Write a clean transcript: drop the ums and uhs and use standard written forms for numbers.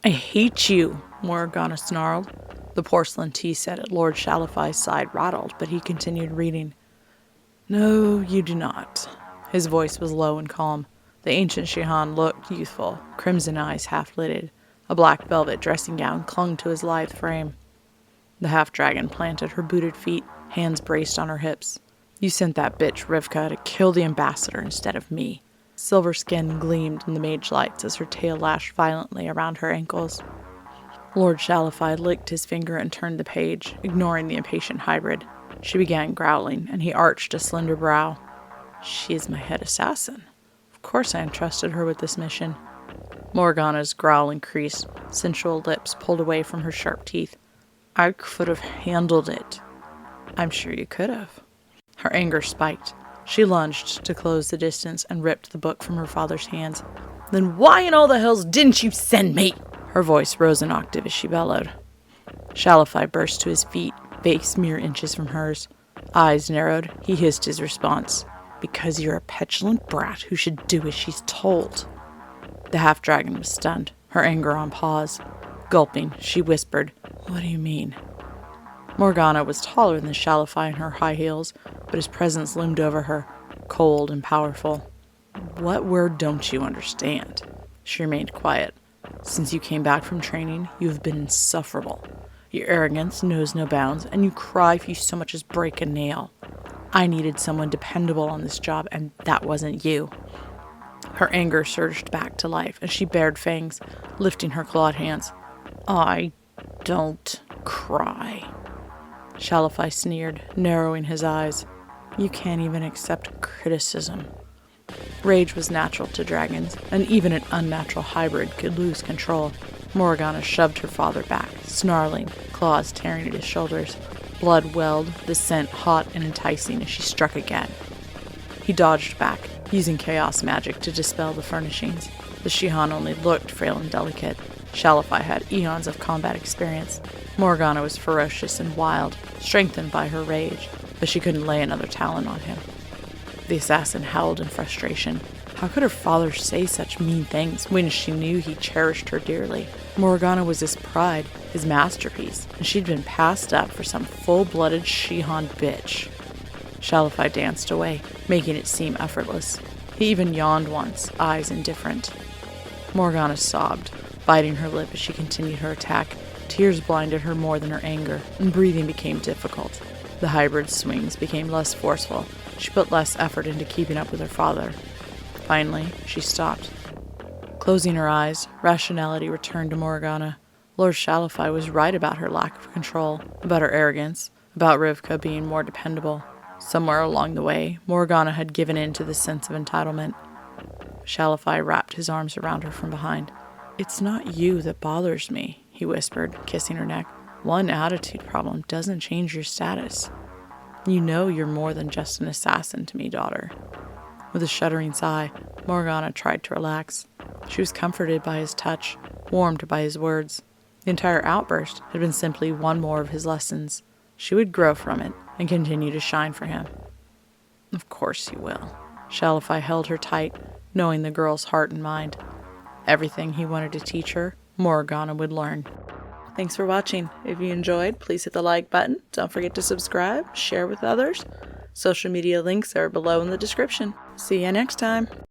I hate you, Morrigana snarled. The porcelain tea set at Lord Shalify's side rattled, but he continued reading. No, you do not. His voice was low and calm. The ancient Shihan looked youthful, crimson eyes half-lidded. A black velvet dressing gown clung to his lithe frame. The half-dragon planted her booted feet, hands braced on her hips. You sent that bitch, Rivka, to kill the ambassador instead of me. Silver skin gleamed in the mage lights as her tail lashed violently around her ankles. Lord Shalify licked his finger and turned the page, ignoring the impatient hybrid. She began growling, and he arched a slender brow. She is my head assassin. Of course I entrusted her with this mission. Morrigana's growl increased, sensual lips pulled away from her sharp teeth. I could have handled it. I'm sure you could have. Her anger spiked. She lunged to close the distance and ripped the book from her father's hands. Then why in all the hells didn't you send me? Her voice rose an octave as she bellowed. Shalify burst to his feet, face mere inches from hers. Eyes narrowed, he hissed his response. Because you're a petulant brat who should do as she's told. The half-dragon was stunned, her anger on pause. Gulping, she whispered, What do you mean? Morrigana was taller than Shalify in her high heels, but his presence loomed over her, cold and powerful. What word don't you understand? She remained quiet. Since you came back from training, you have been insufferable. Your arrogance knows no bounds, and you cry if you so much as break a nail. I needed someone dependable on this job, and that wasn't you. Her anger surged back to life as she bared fangs, lifting her clawed hands. I don't cry. Shalify sneered, narrowing his eyes. You can't even accept criticism. Rage was natural to dragons, and even an unnatural hybrid could lose control. Morrigana shoved her father back, snarling, claws tearing at his shoulders. Blood welled, the scent hot and enticing as she struck again. He dodged back, using chaos magic to dispel the furnishings. The Shihan only looked frail and delicate. Shalify had eons of combat experience. Morrigana was ferocious and wild, strengthened by her rage, but she couldn't lay another talon on him. The assassin howled in frustration. How could her father say such mean things when she knew he cherished her dearly? Morrigana was his pride, his masterpiece, and she'd been passed up for some full-blooded Shihan bitch. Shalify danced away, making it seem effortless. He even yawned once, eyes indifferent. Morrigana sobbed, biting her lip as she continued her attack. Tears blinded her more than her anger, and breathing became difficult. The hybrid swings became less forceful. She put less effort into keeping up with her father. Finally, she stopped. Closing her eyes, rationality returned to Morrigana. Lord Shalify was right about her lack of control, about her arrogance, about Rivka being more dependable. Somewhere along the way, Morrigana had given in to the sense of entitlement. Shalify wrapped his arms around her from behind. It's not you that bothers me, he whispered, kissing her neck. One attitude problem doesn't change your status. You know you're more than just an assassin to me, daughter. With a shuddering sigh, Morrigana tried to relax. She was comforted by his touch, warmed by his words. The entire outburst had been simply one more of his lessons. She would grow from it and continue to shine for him. Of course you will. Shalify held her tight, knowing the girl's heart and mind. Everything he wanted to teach her, Morrigana would learn. Thanks for watching. If you enjoyed, please hit the like button. Don't forget to subscribe, share with others. Social media links are below in the description. See you next time.